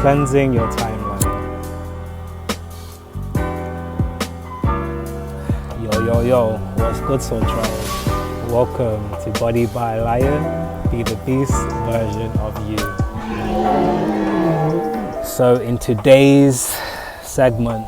cleansing your timeline. Yo, what's good, Soul Tribe? Welcome to Body by Lion, be the beast version of you. So in today's segment,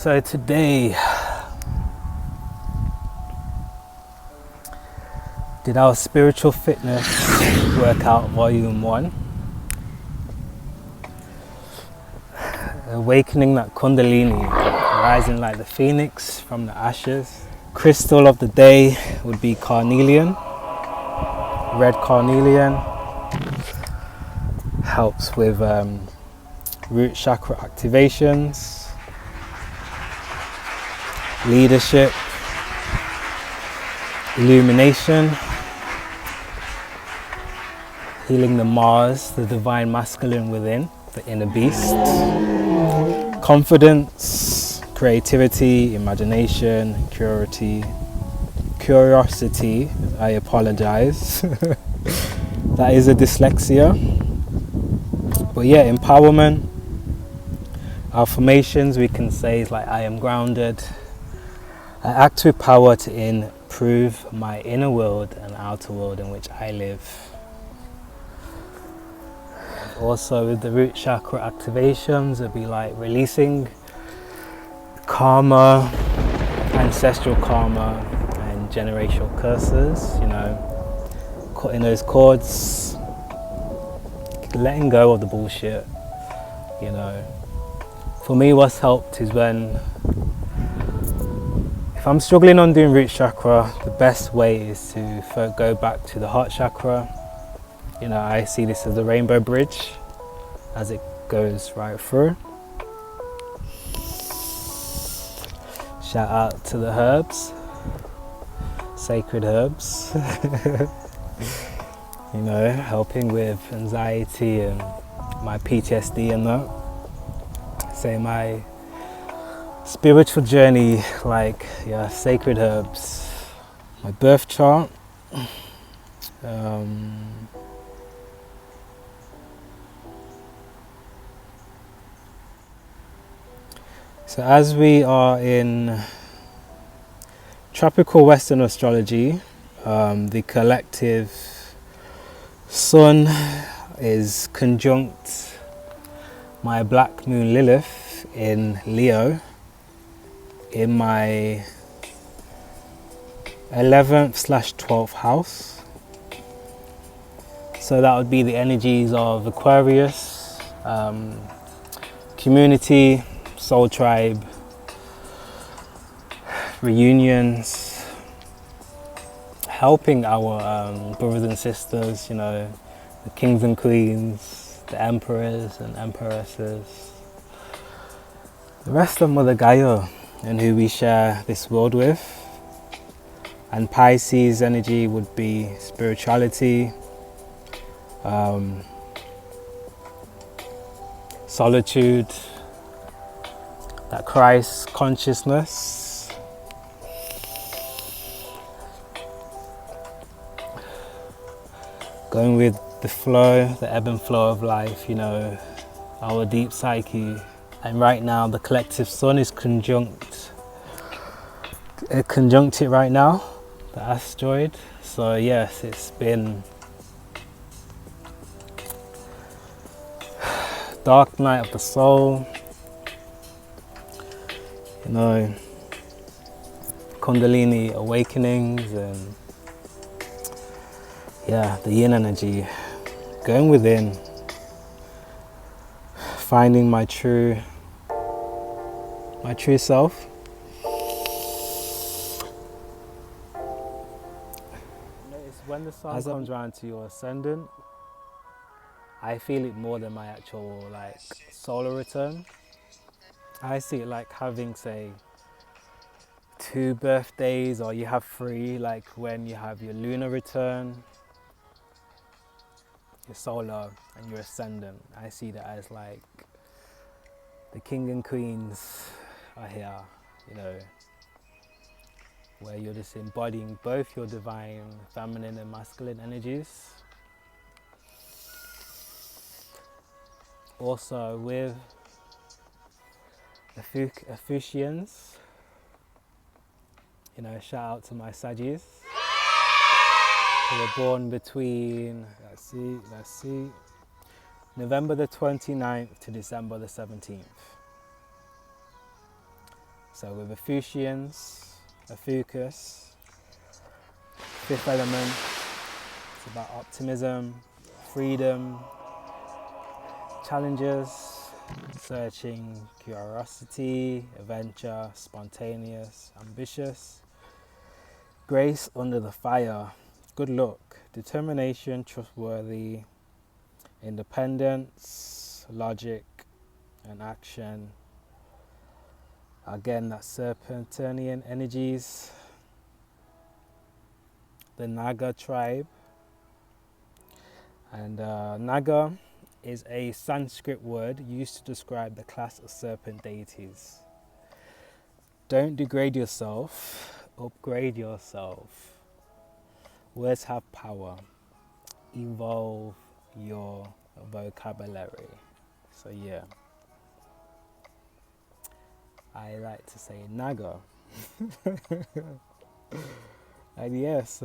today, did our spiritual fitness workout volume 1. Awakening that Kundalini, rising like the phoenix from the ashes. Crystal of the day would be carnelian. Red carnelian helps with root chakra activations, leadership, illumination, healing the Mars, the divine masculine within, the inner beast, confidence, creativity, imagination, curiosity, I apologize, that is a dyslexia, but yeah, empowerment, affirmations we can say is like, I am grounded, I act with power to improve my inner world and outer world in which I live. Also with the root chakra activations, it'd be like releasing karma, ancestral karma and generational curses, you know, cutting those cords, letting go of the bullshit, you know. For me, what's helped is when, if I'm struggling on doing root chakra, the best way is to go back to the heart chakra. You know, I see this as a rainbow bridge as it goes right through. Shout out to the herbs, sacred herbs, you know, helping with anxiety and my PTSD and that. Say my spiritual journey, like, yeah, sacred herbs. My birth chart. So as we are in tropical Western astrology, the collective sun is conjunct my black moon Lilith in Leo in my 11th/12th house. So that would be the energies of Aquarius, community, soul tribe, reunions, helping our brothers and sisters, you know, the kings and queens, the emperors and empresses, the rest of Mother Gaia and who we share this world with. And Pisces energy would be spirituality, solitude, that Christ consciousness, going with the flow, the ebb and flow of life, you know, our deep psyche. And right now the collective sun is conjunct it right now, the asteroid. So yes, it's been dark night of the soul, you know, Kundalini awakenings and yeah, the yin energy, going within, finding my true self. Notice when the sun comes around to your ascendant, I feel it more than my actual like solar return. I see it like having, say, 2 birthdays, or you have 3, like when you have your lunar return, your solar and your ascendant. I see that as like the king and queens are here, you know, where you're just embodying both your divine feminine and masculine energies. Also with Ophiuchians, you know, shout out to my Saggies who were born between, let's see, November the 29th to December the 17th. So with Ophiuchians, Ophiuchus, fifth element, it's about optimism, freedom, challenges, searching, curiosity, adventure, spontaneous, ambitious, grace under the fire, good luck, determination, trustworthy, independence, logic and action. Again, that's Serpentinian energies. The Naga tribe. And Naga is a Sanskrit word used to describe the class of serpent deities. Don't degrade yourself, upgrade yourself. Words have power. Evolve your vocabulary. So yeah, I like to say Naga. And yes,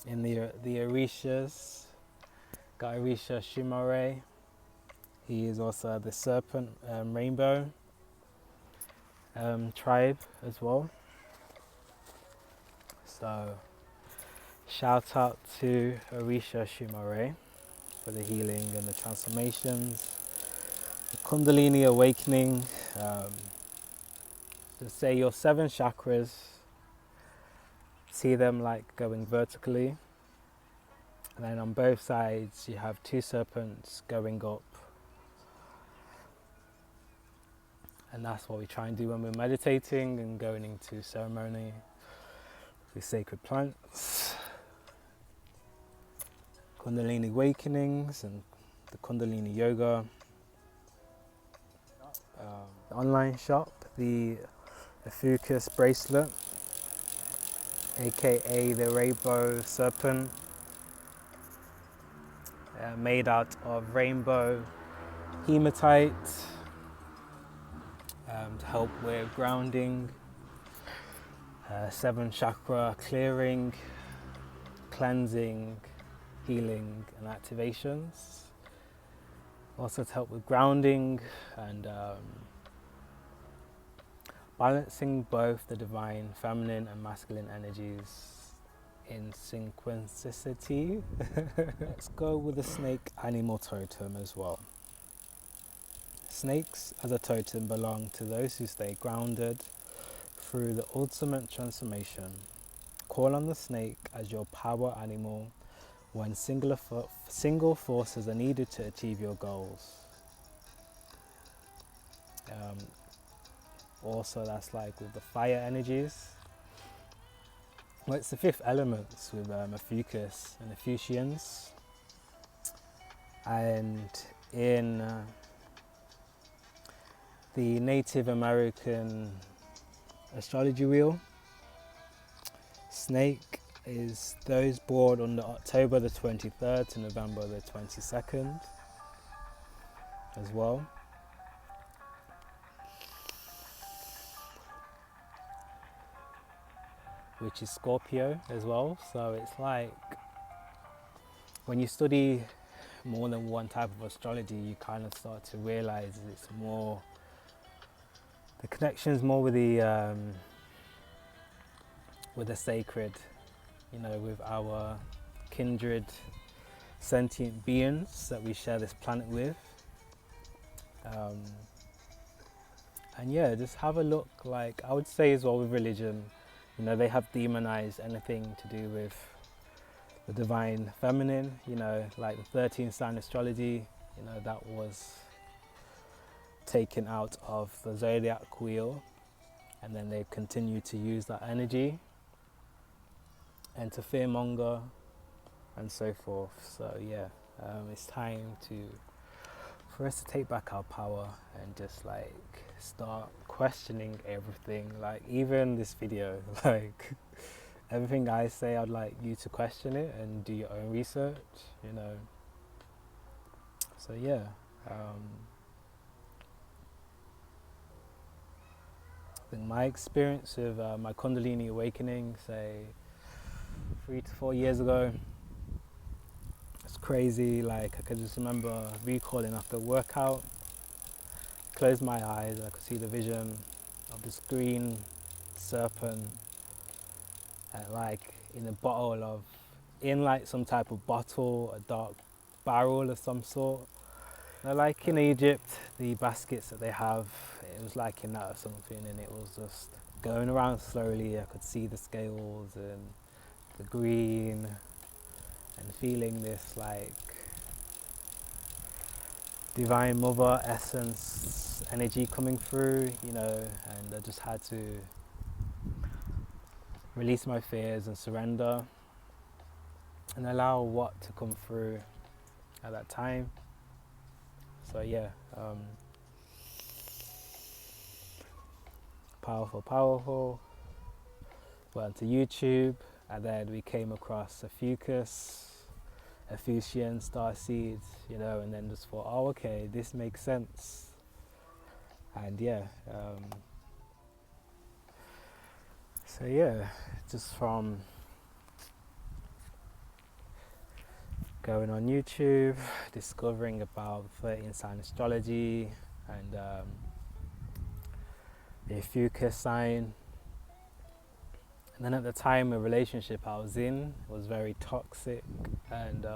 in the Orishas, got Orisha Shumare. He is also the serpent rainbow tribe as well. So shout out to Orisha Shumare for the healing and the transformations, the Kundalini awakening. To say your 7 chakras, see them like going vertically, and then on both sides you have 2 serpents going up, and that's what we try and do when we're meditating and going into ceremony with sacred plants, Kundalini awakenings and the Kundalini yoga. The online shop, the Ophiuchus bracelet, aka the rainbow serpent, made out of rainbow hematite, to help with grounding, 7 chakra clearing, cleansing, healing and activations. Also to help with grounding and balancing both the divine feminine and masculine energies in synchronicity. Let's go with the snake animal totem as well. Snakes as a totem belong to those who stay grounded through the ultimate transformation. Call on the snake as your power animal when single forces are needed to achieve your goals. Also, that's like with the fire energies. Well, it's the 5th elements with Ophiuchus and Ophiuchians. And in the Native American astrology wheel, snake is those born on October the 23rd to November the 22nd as well. Which is Scorpio as well. So it's like when you study more than one type of astrology, you kind of start to realize it's more, the connection's more with the sacred, you know, with our kindred sentient beings that we share this planet with. And yeah, just have a look. Like I would say as well with religion, you know, they have demonized anything to do with the divine feminine, you know, like the 13 sign astrology, you know, that was taken out of the zodiac wheel, and then they've continued to use that energy and to fearmonger and so forth. So yeah, it's time for us to take back our power and just like start questioning everything. Like even this video, like everything I say, I'd like you to question it and do your own research, you know. So yeah, I think my experience with my Kundalini awakening, say 3 to 4 years ago, it's crazy. Like I could just remember recalling after a workout, closed my eyes, I could see the vision of this green serpent, like in a bottle of, in like some type of bottle, a dark barrel of some sort. Like in Egypt, the baskets that they have, it was like in that or something, and it was just going around slowly. I could see the scales and the green, and feeling this like divine mother essence energy coming through, and I just had to release my fears and surrender and allow what to come through at that time. So yeah, powerful. Went to YouTube, and then we came across a fucus, a fuchsian star seeds, and then just thought, oh, okay, this makes sense. And yeah, so yeah, just from going on YouTube, discovering about 13 sign astrology and the fucus sign. And then at the time, a relationship I was in was very toxic, and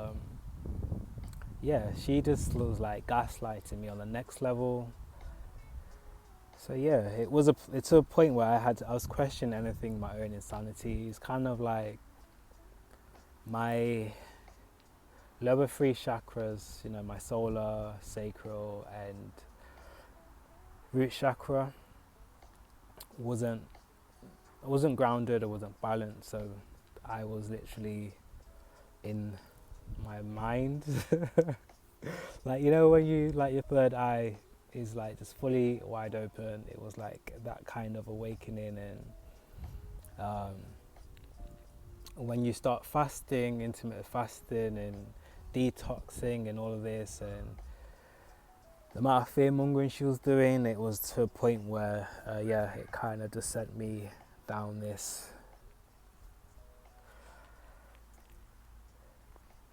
yeah, she just was like gaslighting me on the next level. So yeah, it's a point where I was questioning anything, my own insanity. It's kind of like my lower three chakras, my solar, sacral, and root chakra wasn't grounded or wasn't balanced. So I was literally in my mind, like when you like your third eye is like just fully wide open. It was like that kind of awakening, and when you start fasting, intermittent fasting, and detoxing, and all of this, and the amount of fear mongering she was doing, it was to a point where, yeah, it kind of just sent me down this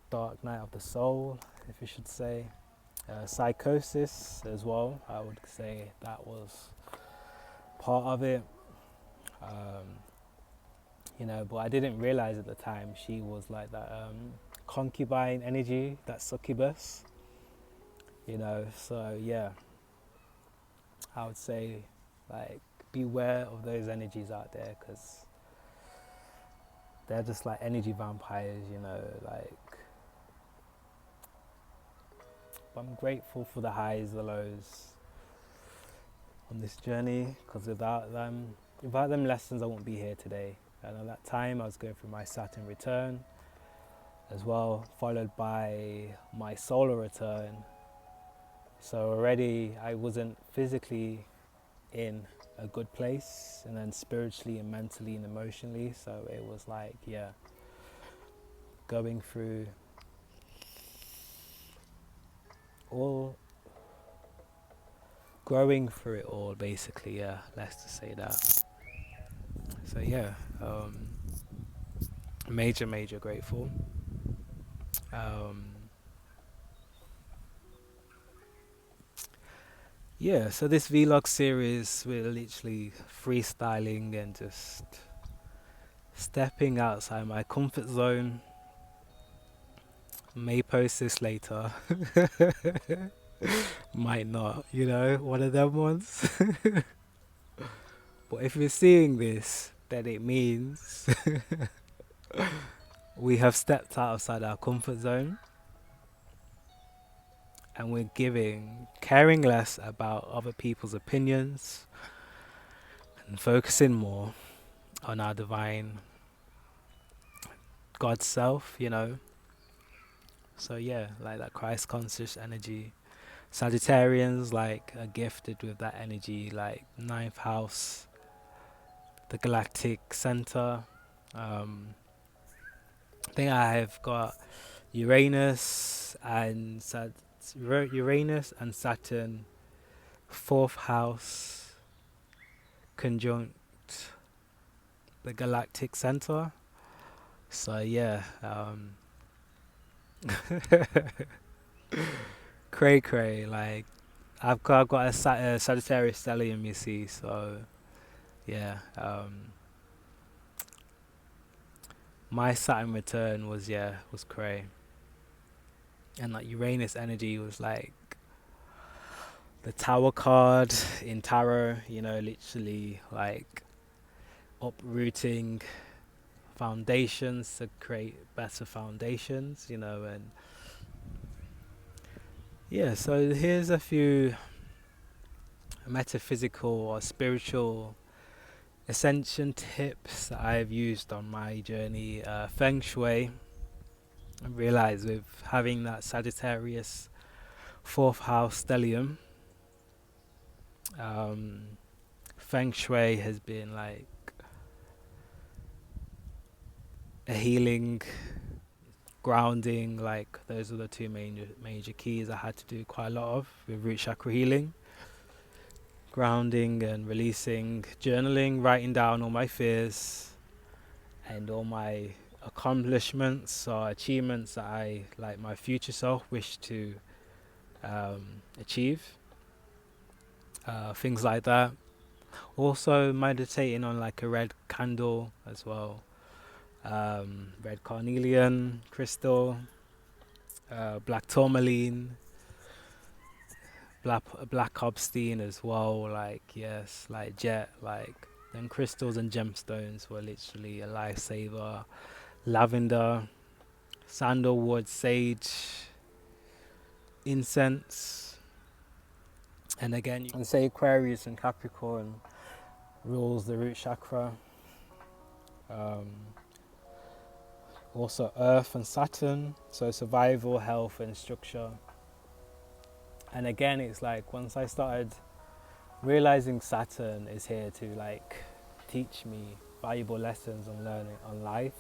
dark night of the soul, if you should say. Psychosis as well, I would say that was part of it. But I didn't realize at the time she was like that concubine energy, that succubus. So yeah, I would say like beware of those energies out there, because they're just like energy vampires, like. But I'm grateful for the highs, the lows on this journey, because without them lessons, I won't be here today. And at that time, I was going through my Saturn return as well, followed by my solar return. So already I wasn't physically in a good place, and then spiritually and mentally and emotionally. So it was like, yeah, going through growing through it all, basically. Yeah, let's just say that. So yeah, major grateful. Yeah, so this vlog series, we're literally freestyling and just stepping outside my comfort zone. May post this later. Might not, one of them ones. But if you're seeing this, then it means we have stepped outside our comfort zone, and we're caring less about other people's opinions and focusing more on our divine God self, So yeah, like that Christ conscious energy. Sagittarians like are gifted with that energy, like ninth house, the galactic center. I think I have got Uranus and it's Uranus and Saturn, 4th house, conjunct the galactic center. So yeah, cray, like I've got a Sagittarius stellium, you see. So yeah, my Saturn return was cray, and like Uranus energy was like the Tower card in tarot, you know, literally like uprooting foundations to create better foundations, you know. And yeah, so here's a few metaphysical or spiritual ascension tips that I've used on my journey. Feng Shui, I realized with having that Sagittarius 4th house stellium, Feng Shui has been like a healing, grounding, like those are the two major keys I had to do quite a lot of with root chakra healing. Grounding and releasing, journaling, writing down all my fears and all my accomplishments or achievements that I, like my future self, wish to achieve. Things like that. Also meditating on like a red candle as well. Red carnelian crystal, black tourmaline, black obsidian as well. Like yes, like jet, like then crystals and gemstones were literally a lifesaver. Lavender, sandalwood, sage, incense, and again you can say Aquarius and Capricorn rules the root chakra. Also Earth and Saturn, so survival, health and structure. And again, it's like once I started realizing Saturn is here to like teach me valuable lessons on learning on life,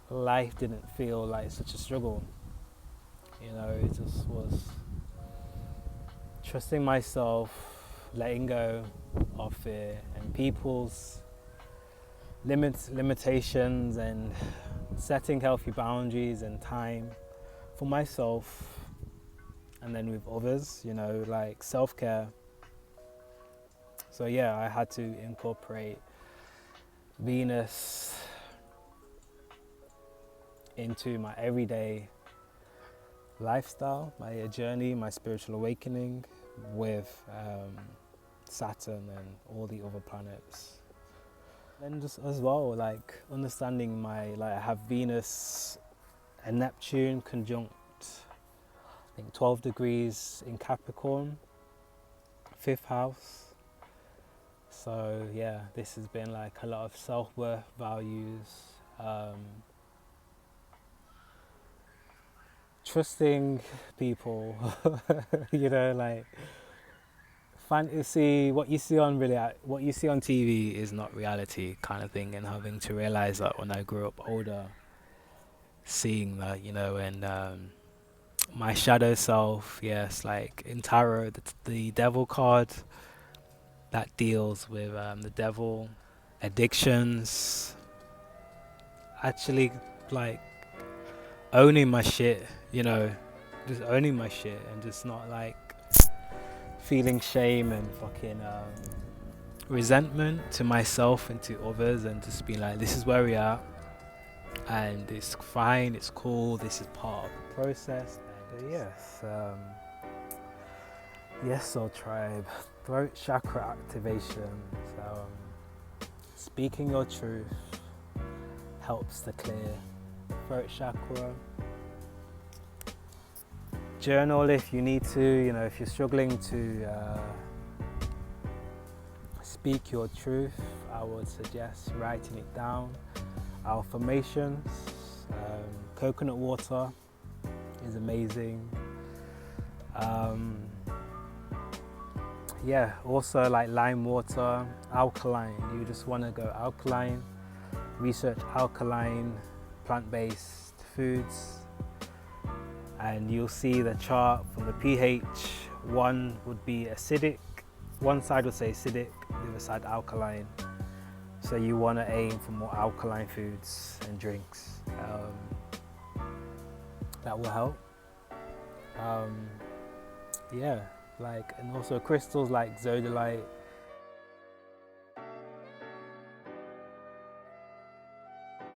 life didn't feel like such a struggle. You know, it just was trusting myself, letting go of fear and people's limitations, and setting healthy boundaries and time for myself and then with others, you know, like self-care. So yeah, I had to incorporate Venus into my everyday lifestyle, my journey, my spiritual awakening with Saturn and all the other planets. And just as well, like understanding my, like I have Venus and Neptune conjunct, I think 12 degrees in Capricorn, 5th house. So yeah, this has been like a lot of self-worth, values, trusting people, you know, like fantasy, what you see on TV is not reality kind of thing, and having to realize that when I grew up older, seeing that, you know. And my shadow self, yes, like in tarot, the devil card that deals with the devil, addictions, actually like owning my shit, you know, just owning my shit and just not like feeling shame and fucking resentment to myself and to others, and just being like, this is where we are and it's fine, it's cool, this is part of the process. And yes, soul tribe, throat chakra activation. So speaking your truth helps to clear throat chakra. Journal if you need to, you know, if you're struggling to speak your truth, I would suggest writing it down. Affirmations, coconut water is amazing. Yeah, also like lime water, alkaline. You just want to go alkaline. Research alkaline, plant-based foods. and you'll see the chart from the pH. One would be acidic, one side would say acidic, the other side alkaline. So you want to aim for more alkaline foods and drinks. That will help. Yeah, like, and also crystals like zodolite,